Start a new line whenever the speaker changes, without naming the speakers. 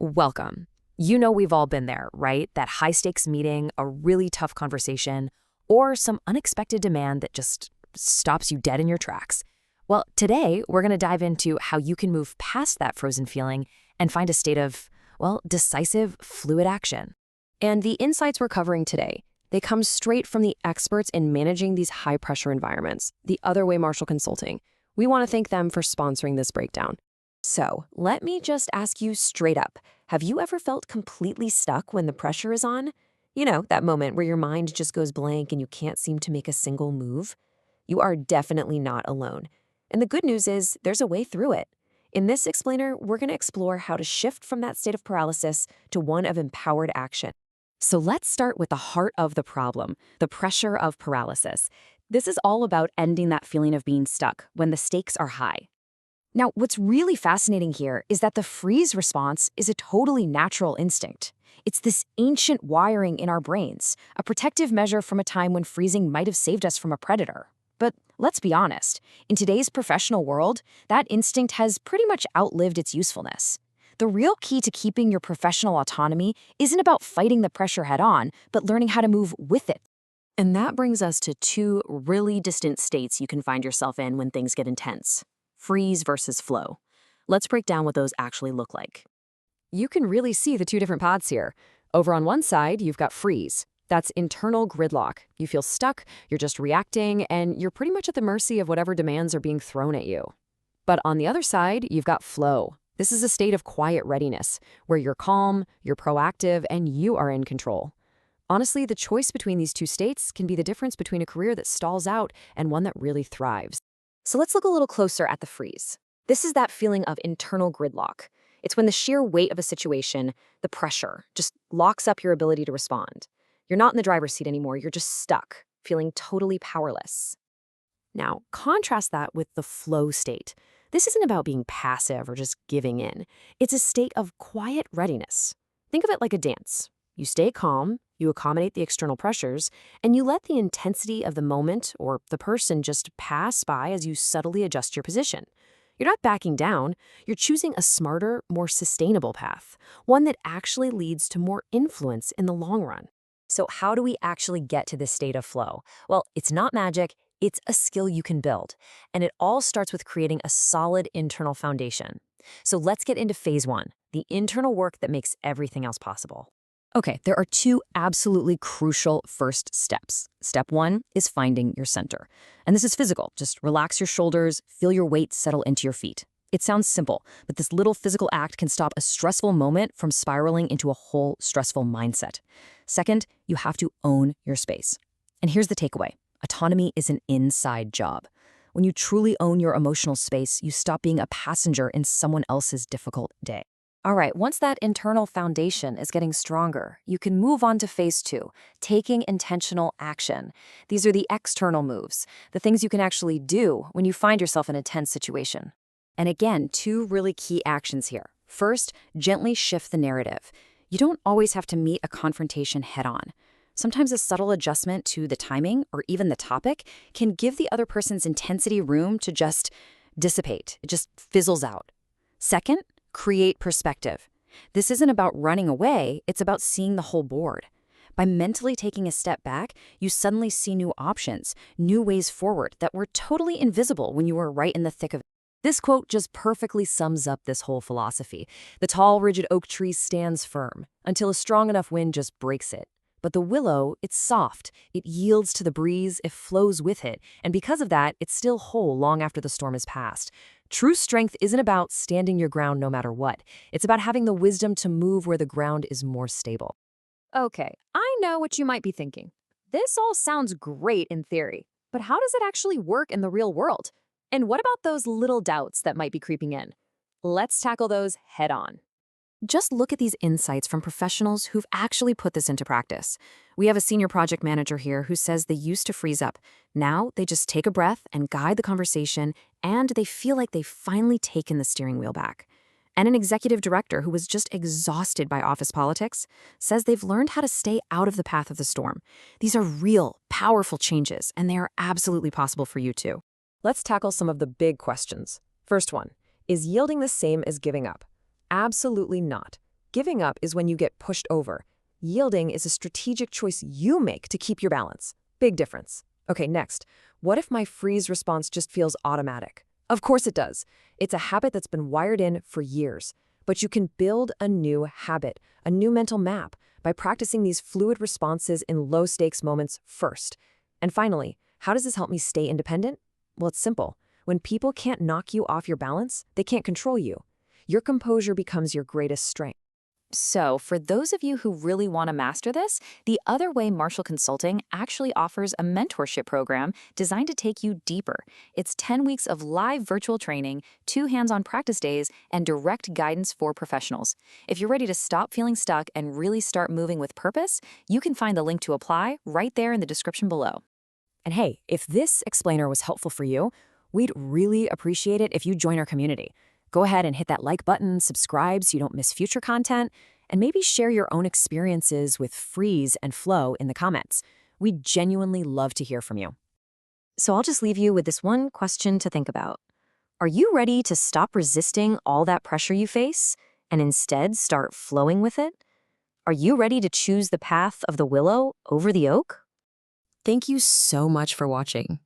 Welcome. You know we've all been there, right? That high-stakes meeting, a really tough conversation, or some unexpected demand that just stops you dead in your tracks. Well, today we're going to dive into how you can move past that frozen feeling and find a state of, well, decisive, fluid action. And the insights we're covering today, they come straight from the experts in managing these high-pressure environments, the Other Way Marshall Consulting. We want to thank them for sponsoring this breakdown. So, let me just ask you straight up. Have you ever felt completely stuck when the pressure is on? You know, that moment where your mind just goes blank and you can't seem to make a single move? You are definitely not alone. And the good news is there's a way through it. In this explainer, we're going to explore how to shift from that state of paralysis to one of empowered action. So let's start with the heart of the problem, the pressure of paralysis. This is all about ending that feeling of being stuck when the stakes are high. Now, what's really fascinating here is that the freeze response is a totally natural instinct. It's this ancient wiring in our brains, a protective measure from a time when freezing might have saved us from a predator. But let's be honest, in today's professional world, that instinct has pretty much outlived its usefulness. The real key to keeping your professional autonomy isn't about fighting the pressure head-on, but learning how to move with it. And that brings us to two really distinct states you can find yourself in when things get intense. Freeze versus flow. Let's break down what those actually look like. You can really see the two different paths here. Over on one side, you've got freeze. That's internal gridlock. You feel stuck, you're just reacting, and you're pretty much at the mercy of whatever demands are being thrown at you. But on the other side, you've got flow. This is a state of quiet readiness, where you're calm, you're proactive, and you are in control. Honestly, the choice between these two states can be the difference between a career that stalls out and one that really thrives. So let's look a little closer at the freeze. This is that feeling of internal gridlock. It's when the sheer weight of a situation, the pressure, just locks up your ability to respond. You're not in the driver's seat anymore, you're just stuck, feeling totally powerless. Now, contrast that with the flow state. This isn't about being passive or just giving in. It's a state of quiet readiness. Think of it like a dance. You stay calm, you accommodate the external pressures, and you let the intensity of the moment or the person just pass by as you subtly adjust your position. You're not backing down, you're choosing a smarter, more sustainable path, one that actually leads to more influence in the long run. So how do we actually get to this state of flow? Well, it's not magic, it's a skill you can build, and it all starts with creating a solid internal foundation. So let's get into phase one, the internal work that makes everything else possible. Okay, there are two absolutely crucial first steps. Step one is finding your center. And this is physical. Just relax your shoulders, feel your weight settle into your feet. It sounds simple, but this little physical act can stop a stressful moment from spiraling into a whole stressful mindset. Second, you have to own your space. And here's the takeaway. Autonomy is an inside job. When you truly own your emotional space, you stop being a passenger in someone else's difficult day. All right, once that internal foundation is getting stronger, you can move on to phase two, taking intentional action. These are the external moves, the things you can actually do when you find yourself in a tense situation. And again, two really key actions here. First, gently shift the narrative. You don't always have to meet a confrontation head-on. Sometimes a subtle adjustment to the timing or even the topic can give the other person's intensity room to just dissipate. It just fizzles out. Second, create perspective. This isn't about running away, it's about seeing the whole board. By mentally taking a step back, you suddenly see new options, new ways forward that were totally invisible when you were right in the thick of it. This quote just perfectly sums up this whole philosophy. The tall, rigid oak tree stands firm until a strong enough wind just breaks it. But the willow, it's soft, it yields to the breeze, it flows with it, and because of that, it's still whole long after the storm has passed. True strength isn't about standing your ground no matter what. It's about having the wisdom to move where the ground is more stable. Okay, I know what you might be thinking. This all sounds great in theory, but how does it actually work in the real world? And what about those little doubts that might be creeping in? Let's tackle those head on. Just look at these insights from professionals who've actually put this into practice. We have a senior project manager here who says they used to freeze up. Now they just take a breath and guide the conversation, and they feel like they've finally taken the steering wheel back. And an executive director who was just exhausted by office politics says they've learned how to stay out of the path of the storm. These are real, powerful changes, and they are absolutely possible for you too. Let's tackle some of the big questions. First one, is yielding the same as giving up? Absolutely not.
Giving up is when you get pushed over. Yielding is a strategic choice you make to keep your balance. Big difference. Okay, next. What if my freeze response just feels automatic? Of course it does. It's a habit that's been wired in for years. But you can build a new habit, a new mental map, by practicing these fluid responses in low-stakes moments first. And finally, how does this help me stay independent? Well, it's simple. When people can't knock you off your balance, they can't control you. Your composure becomes your greatest strength.
So, for those of you who really want to master this, the Other Way Marshall Consulting actually offers a mentorship program designed to take you deeper. It's 10 weeks of live virtual training, 2 hands-on practice days, and direct guidance for professionals. If you're ready to stop feeling stuck and really start moving with purpose, you can find the link to apply right there in the description below.
And hey, if this explainer was helpful for you, we'd really appreciate it if you join our community. Go ahead and hit that like button, subscribe so you don't miss future content, and maybe share your own experiences with freeze and flow in the comments. We'd genuinely love to hear from you. So I'll just leave you with this one question to think about. Are you ready to stop resisting all that pressure you face and instead start flowing with it? Are you ready to choose the path of the willow over the oak? Thank you so much for watching.